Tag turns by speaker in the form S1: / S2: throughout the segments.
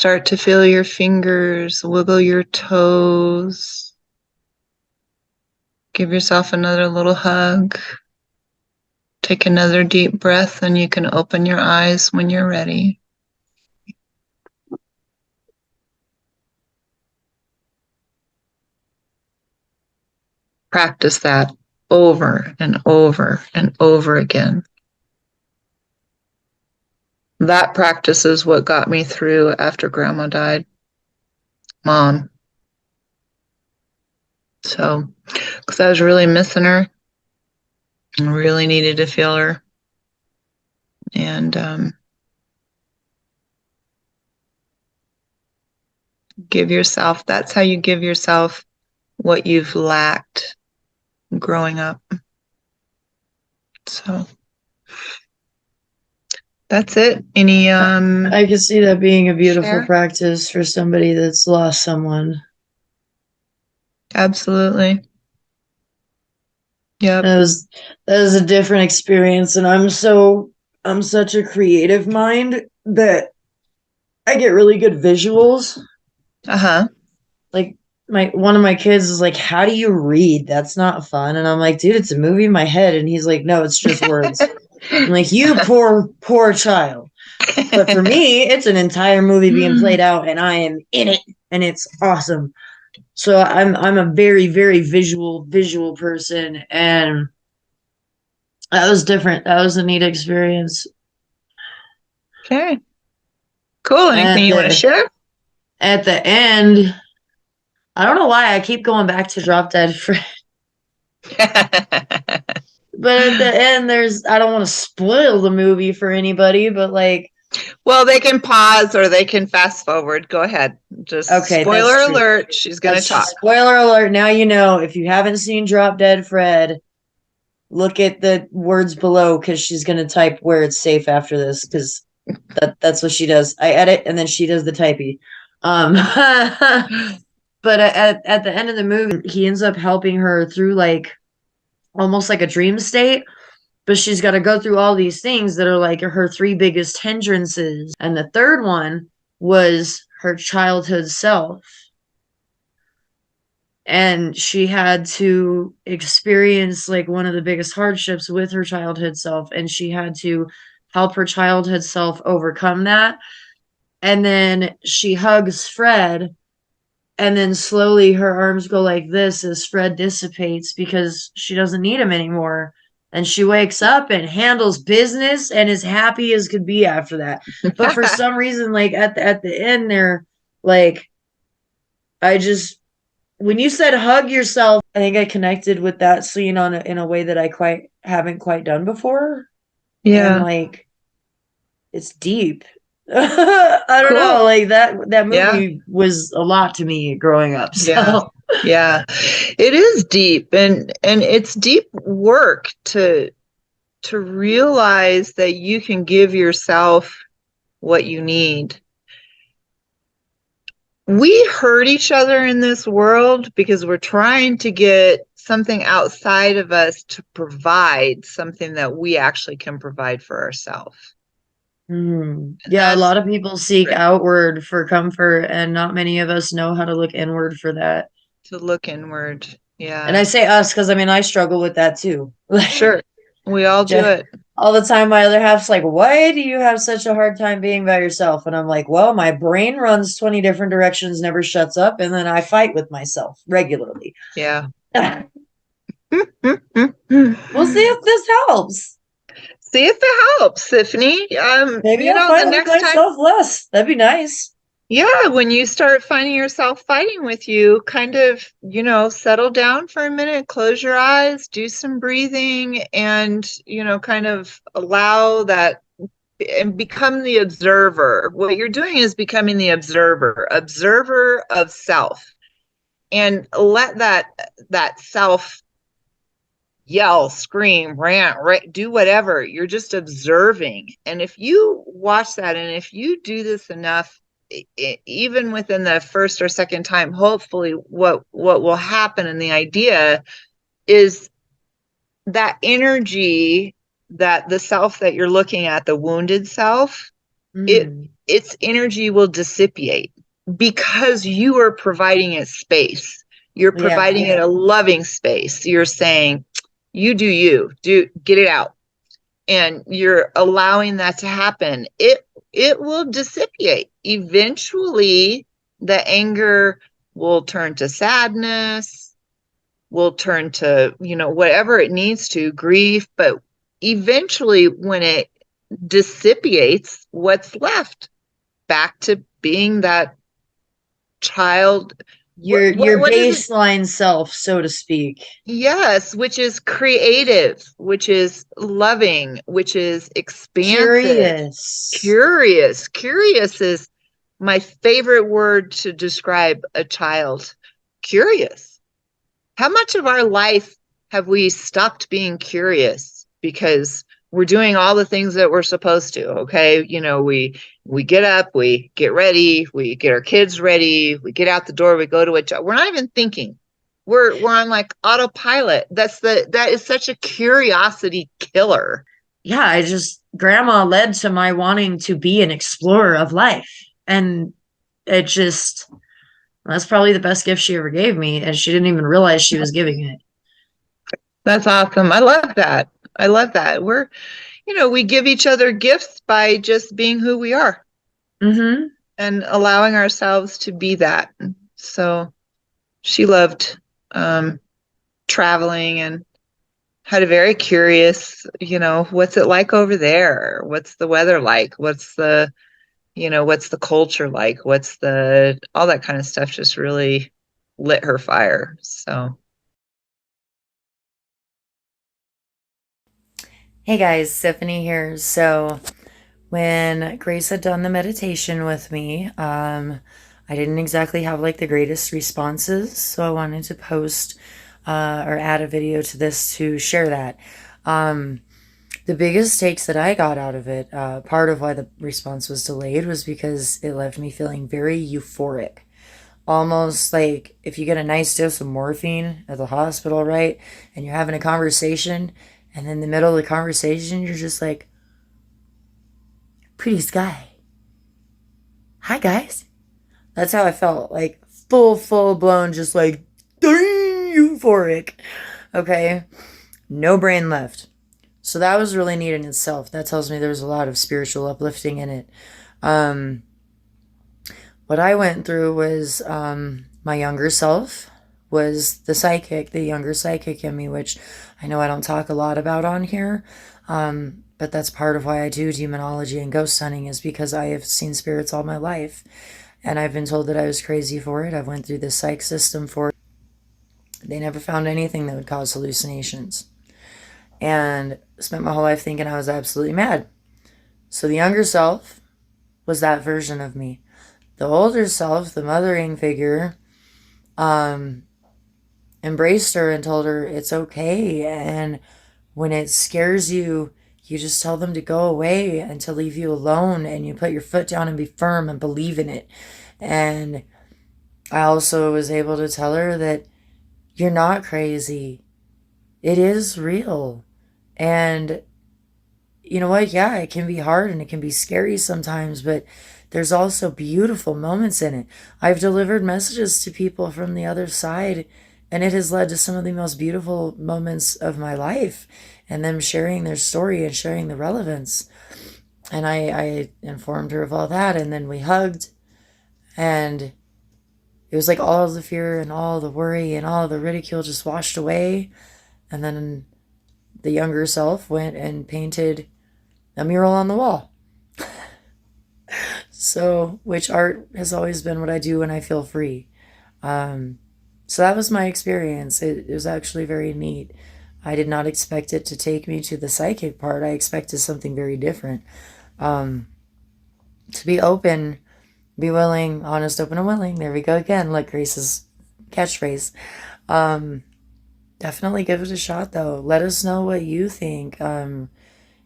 S1: Start to feel your fingers, wiggle your toes. Give yourself another little hug. Take another deep breath, and you can open your eyes when you're ready. Practice that over and over and over again. That practice is what got me through after Grandma died. Mom. So, because I was really missing her and really needed to feel her. And give yourself, that's how you give yourself what you've lacked growing up. So that's it. Any
S2: I can see that being a beautiful
S1: share?
S2: practice for somebody that's lost someone.
S1: Absolutely. Yep.
S2: That was a different experience, and I'm such a creative mind that I get really good visuals.
S1: Uh-huh.
S2: Like one of my kids is like, "How do you read? That's not fun." And I'm like, "Dude, it's a movie in my head." And he's like, "No, it's just words." I'm like, "You poor child." But for me, it's an entire movie being played out, and I am in it, and it's awesome. So I'm a very, very visual person, and that was different. That was a neat experience.
S1: Okay. Cool. Anything you want to share?
S2: At the end, I don't know why I keep going back to Drop Dead Fred. But at the end, I don't want to spoil the movie for anybody, but like,
S1: well, they can pause or they can fast forward. Go ahead. Just okay, spoiler alert. She's going to talk.
S2: Spoiler alert. Now you know, if you haven't seen Drop Dead Fred, look at the words below because she's going to type where it's safe after this because that's what she does. I edit and then she does the typey. But at the end of the movie, he ends up helping her through like almost like a dream state. But she's got to go through all these things that are like her three biggest hindrances. And the third one was her childhood self. And she had to experience like one of the biggest hardships with her childhood self. And she had to help her childhood self overcome that. And then she hugs Fred. And then slowly her arms go like this as Fred dissipates because she doesn't need him anymore. And she wakes up and handles business and is happy as could be after that. But for some reason, like at the end there, like when you said hug yourself, I think I connected with that scene in a way that I haven't quite done before.
S1: Yeah.
S2: And like it's deep. I don't know, like that movie was a lot to me growing up. So.
S1: Yeah. It is deep and it's deep work to realize that you can give yourself what you need. We hurt each other in this world because we're trying to get something outside of us to provide something that we actually can provide for ourselves.
S2: Yeah, a lot of people seek outward for comfort, and not many of us know how to look inward for that.
S1: To look inward, yeah.
S2: And I say us because, I mean, I struggle with that too.
S1: Sure, we all do it.
S2: All the time, my other half's like, why do you have such a hard time being by yourself? And I'm like, well, my brain runs 20 different directions, never shuts up, and then I fight with myself regularly.
S1: Yeah.
S2: We'll see if this helps.
S1: See if it helps, Siffany.
S2: Maybe I'll fight with myself less. That'd be nice.
S1: Yeah, when you start finding yourself fighting with you, kind of, settle down for a minute, close your eyes, do some breathing, and, kind of allow that and become the observer. What you're doing is becoming the observer of self, and let that self yell, scream, rant, do whatever. You're just observing. And if you watch that, and if you do this enough, even within the first or second time, hopefully what will happen, and the idea is that energy, that the self that you're looking at, the wounded self, it
S2: Mm.
S1: its energy will dissipate because you are providing it space. You're
S2: Yeah.
S1: providing it a loving space. You're saying, you do you, do get it out. And you're allowing that to happen. It will dissipate. Eventually the anger will turn to sadness, will turn to, whatever it needs to, grief, but eventually when it dissipates, what's left? Back to being that child.
S2: Your
S1: What is it?
S2: baseline self, so to speak.
S1: Yes, which is creative, which is loving, which is expansive,
S2: Curious.
S1: curious. Curious is my favorite word to describe a child. Curious. How much of our life have we stopped being curious because we're doing all the things that we're supposed to? Okay, we get up, we get ready, we get our kids ready, we get out the door, we go to a job. We're not even thinking. We're on like autopilot. That is such a curiosity killer.
S2: Yeah, grandma led to my wanting to be an explorer of life. And it just, that's probably the best gift she ever gave me. And she didn't even realize she was giving it.
S1: That's awesome. I love that. I love that. We give each other gifts by just being who we are
S2: Mm-hmm.
S1: and allowing ourselves to be that. So she loved um, traveling and had a very curious, what's it like over there? What's the weather like? What's the culture like? All that kind of stuff just really lit her fire. So,
S2: Hey guys, Siffany here. So, when Grace had done the meditation with me, I didn't exactly have like the greatest responses, so I wanted to post or add a video to this to share that. Um, the biggest takes that I got out of it, part of why the response was delayed was because it left me feeling very euphoric. Almost like if you get a nice dose of morphine at the hospital, right? And you're having a conversation, and in the middle of the conversation, you're just like, pretty sky. Hi, guys. That's how I felt. Like full blown, just like euphoric. Okay. No brain left. So that was really neat in itself. That tells me there was a lot of spiritual uplifting in it. Um, what I went through was my younger self was the younger psychic in me, which I know I don't talk a lot about on here. But that's part of why I do demonology and ghost hunting is because I have seen spirits all my life. And I've been told that I was crazy for it. I've went through the psych system for it. They never found anything that would cause hallucinations. And spent my whole life thinking I was absolutely mad. So the younger self was that version of me. The older self, the mothering figure, um, embraced her and told her it's okay. And when it scares you, you just tell them to go away and to leave you alone. And you put your foot down and be firm and believe in it. And I also was able to tell her that you're not crazy. It is real. And you know what? Yeah, it can be hard and it can be scary sometimes, but there's also beautiful moments in it. I've delivered messages to people from the other side, and it has led to some of the most beautiful moments of my life and them sharing their story and sharing the relevance. And I informed her of all that, and then we hugged, and it was like all of the fear and all the worry and all the ridicule just washed away. And then the younger self went and painted a mural on the wall. So, which art has always been what I do when I feel free. Um, so that was my experience. It was actually very neat. I did not expect it to take me to the psychic part. I expected something very different. Um, to be open, be willing, honest, open, and willing. There we go again, like Grace's catchphrase. Um, Definitely give it a shot, though. Let us know what you think.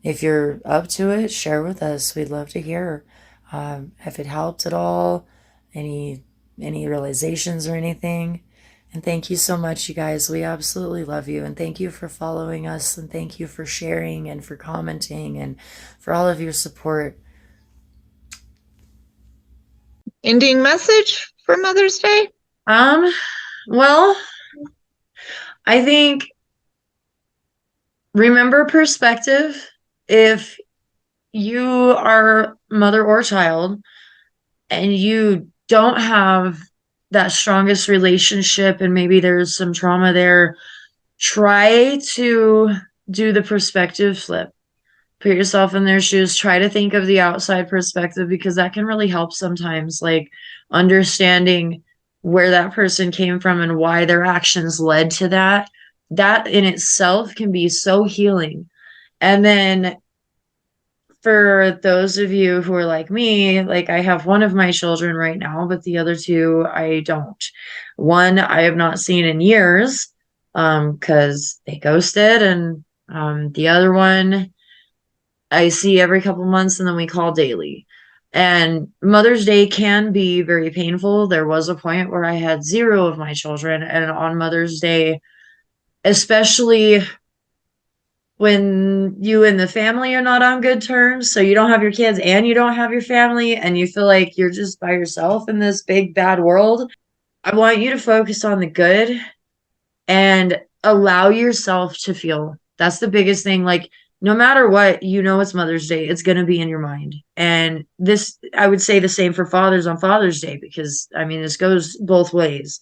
S2: If you're up to it, share with us. We'd love to hear if it helped at all, any any realizations or anything. And thank you so much, you guys. We absolutely love you. And thank you for following us. And thank you for sharing and for commenting and for all of your support.
S1: Ending message for Mother's Day?
S2: Um, well, I think remember perspective. If you are mother or child and you don't have that strongest relationship and maybe there's some trauma there, try to do the perspective flip. Put yourself in their shoes. Try to think of the outside perspective because that can really help sometimes, like understanding where that person came from and why their actions led to that. That in itself can be so healing. And then for those of you who are like me, like I have one of my children right now, but the other two I don't. One I have not seen in years because they ghosted, and the other one I see every couple months and then we call daily. And Mother's Day can be very painful. There was a point where I had zero of my children, and on Mother's Day, especially when you and the family are not on good terms, so you don't have your kids and you don't have your family, and you feel like you're just by yourself in this big bad world, I want you to focus on the good and allow yourself to feel. That's the biggest thing. Like, no matter what, you know, it's Mother's Day, it's going to be in your mind. And this, I would say the same for fathers on Father's Day, because I mean, this goes both ways.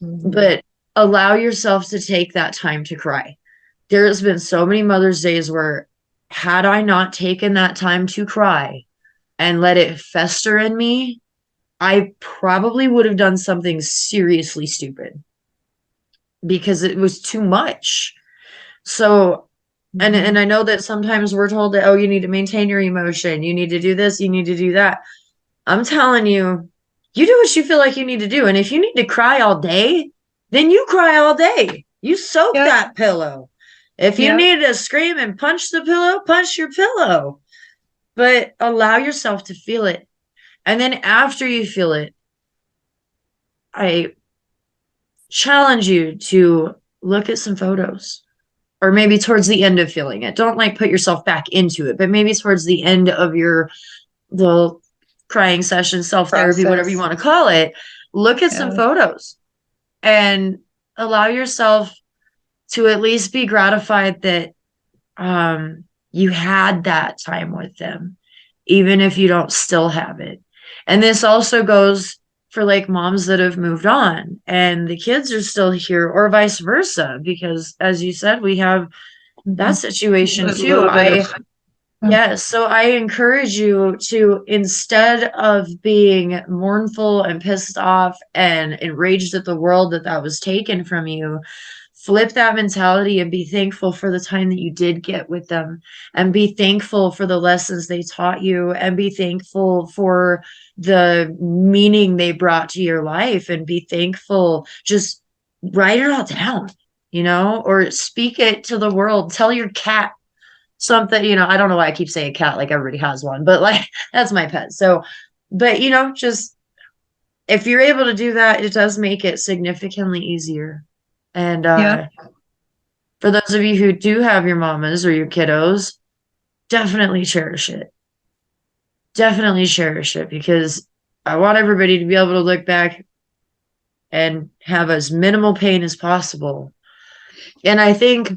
S1: Mm-hmm.
S2: But allow yourself to take that time to cry. There's been so many Mother's Days where, had I not taken that time to cry and let it fester in me, I probably would have done something seriously stupid because it was too much. So, and I know that sometimes we're told that, oh, you need to maintain your emotion, you need to do this, you need to do that. I'm telling you, you do what you feel like you need to do. And if you need to cry all day, then you cry all day. You soak
S1: Yep.
S2: that pillow. If you
S1: Yep.
S2: need to scream and punch the pillow, punch your pillow. But allow yourself to feel it. And then after you feel it, I challenge you to look at some photos, or maybe towards the end of feeling it. Don't like put yourself back into it, but maybe towards the end of your little crying session, self therapy, whatever you
S1: Process.
S2: want to call it, look at some
S1: Yeah.
S2: photos and allow yourself to at least be gratified that you had that time with them, even if you don't still have it. And this also goes for like moms that have moved on and the kids are still here, or vice versa, because as you said, we have that
S1: Mhm.
S2: situation
S1: A
S2: too.
S1: little bit of.
S2: Yes, so I encourage you to, instead of being mournful and pissed off and enraged at the world that that was taken from you, flip that mentality and be thankful for the time that you did get with them, and be thankful for the lessons they taught you, and be thankful for the meaning they brought to your life, and be thankful. Just write it all down, or speak it to the world. Tell your cat something, I don't know why I keep saying cat like everybody has one, but like that's my pet. So, but just if you're able to do that, it does make it significantly easier. And
S1: Yep.
S2: for those of you who do have your mamas or your kiddos, definitely cherish it. Definitely cherish it, because I want everybody to be able to look back and have as minimal pain as possible. And I think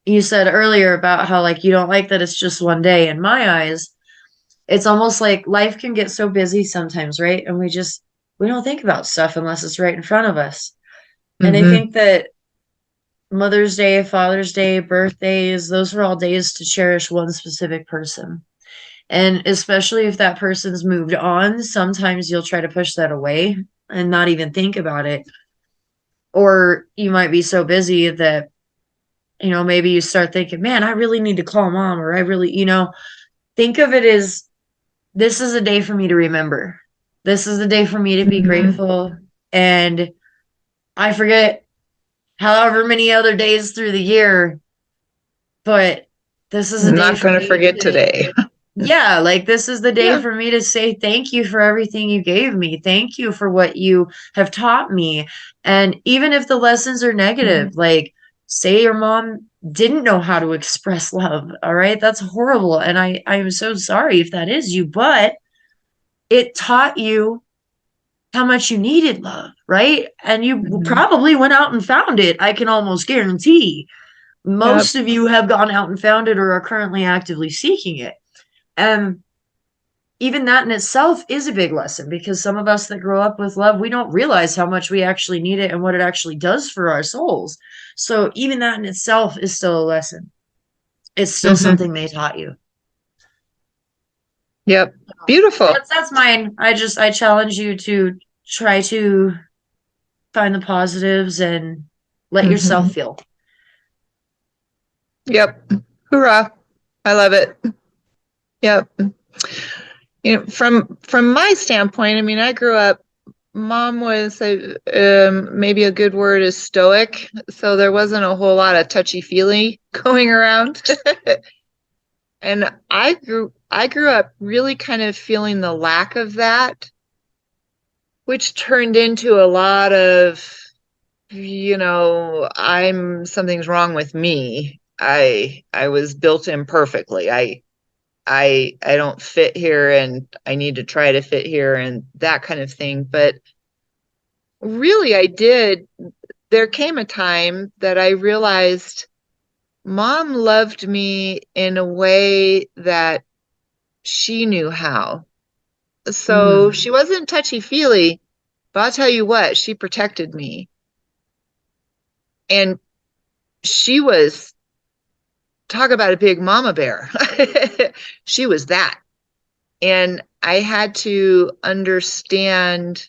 S2: you said earlier about how like you don't like that it's just one day. In my eyes, it's almost like life can get so busy sometimes, right? And we don't think about stuff unless it's right in front of us. And I
S1: Mm-hmm.
S2: think that Mother's Day, Father's Day, birthdays, those are all days to cherish one specific person. And especially if that person's moved on, sometimes you'll try to push that away and not even think about it. Or you might be so busy that, maybe you start thinking, man, I really need to call mom, or I really, think of it as, this is a day for me to remember. This is a day for me to be
S1: Mm-hmm.
S2: grateful. And I forget however many other days through the year, but this is a
S1: I'm
S2: day
S1: not
S2: for
S1: going to
S2: me
S1: forget
S2: to,
S1: today.
S2: yeah, like this is the day
S1: Yeah.
S2: for me to say thank you for everything you gave me. Thank you for what you have taught me. And even if the lessons are
S1: Mhm.
S2: negative, like say your mom didn't know how to express love, all right? That's horrible. And I am so sorry if that is you, but it taught you how much you needed love, right? And you
S1: Hmm.
S2: probably went out and found it. I can almost guarantee
S1: Yep.
S2: most of you have gone out and found it or are currently actively seeking it. And even that in itself is a big lesson because some of us that grow up with love, we don't realize how much we actually need it and what it actually does for our souls. So even that in itself is still a lesson. It's still
S1: Hmm.
S2: something they taught you.
S1: Yep. Beautiful.
S2: That's mine. I challenge you to try to find the positives and let
S1: Hmm.
S2: yourself feel.
S1: Yep. Hoorah. I love it. Yep. From my standpoint, I mean, I grew up, mom was maybe a good word is stoic, so there wasn't a whole lot of touchy-feely going around. And I grew up really kind of feeling the lack of that, which turned into a lot of, something's wrong with me. I was built imperfectly. I don't fit here and I need to try to fit here and that kind of thing. But really, I did. There came a time that I realized mom loved me in a way that she knew how. So
S2: Mm.
S1: she wasn't touchy-feely, but I'll tell you what, she protected me. And she was, talk about a big mama bear. She was that. And I had to understand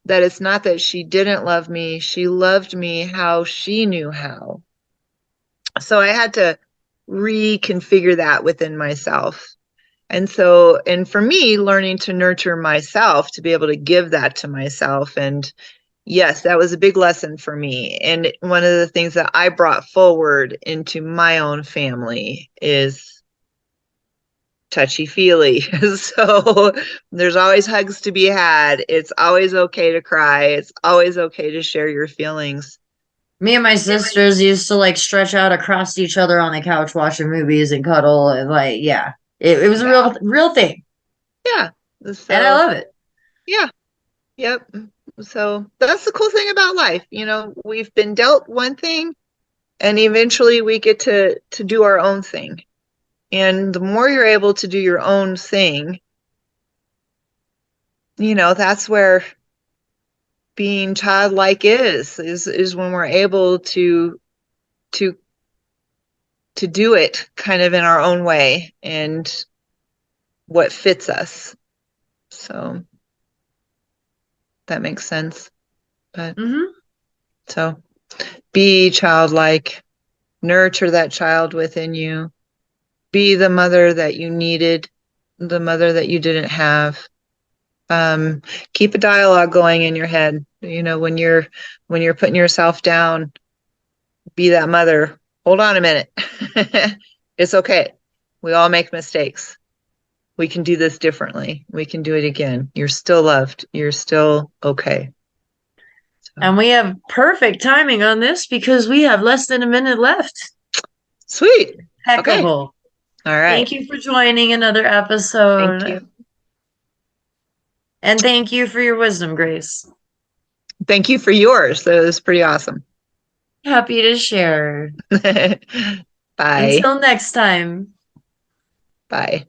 S1: that it's not that she didn't love me, she loved me how she knew how. So I had to reconfigure that within myself. And for me, learning to nurture myself to be able to give that to myself. And yes, that was a big lesson for me. And one of the things that I brought forward into my own family is touchy feely. So there's always hugs to be had. It's always okay to cry. It's always okay to share your feelings.
S2: Me and my sisters used to like stretch out across each other on the couch watching movies and cuddle and like yeah. It was a
S1: Yeah.
S2: real thing.
S1: Yeah.
S2: And I
S1: So,
S2: love it.
S1: yeah. Yep. So that's the cool thing about life. We've been dealt one thing and eventually we get to do our own thing. And the more you're able to do your own thing, that's where being childlike is when we're able to to do it kind of in our own way and what fits us. So that makes sense. But
S2: Hmm.
S1: so be childlike, nurture that child within you, be the mother that you needed, the mother that you didn't have. Um, Keep a dialogue going in your head. When you're putting yourself down, be that mother. Hold on a minute. It's okay. We all make mistakes. We can do this differently. We can do it again. You're still loved. You're still okay. So
S2: And we have perfect timing on this because we have less than a minute left.
S1: sweet. Okay.
S2: Impeccable.
S1: All right.
S2: Thank you for joining another
S1: Thank you.
S2: episode. And thank you for your wisdom, Grace.
S1: Thank you for yours. That was pretty awesome.
S2: Happy to share.
S1: Bye.
S2: Until next time.
S1: Bye.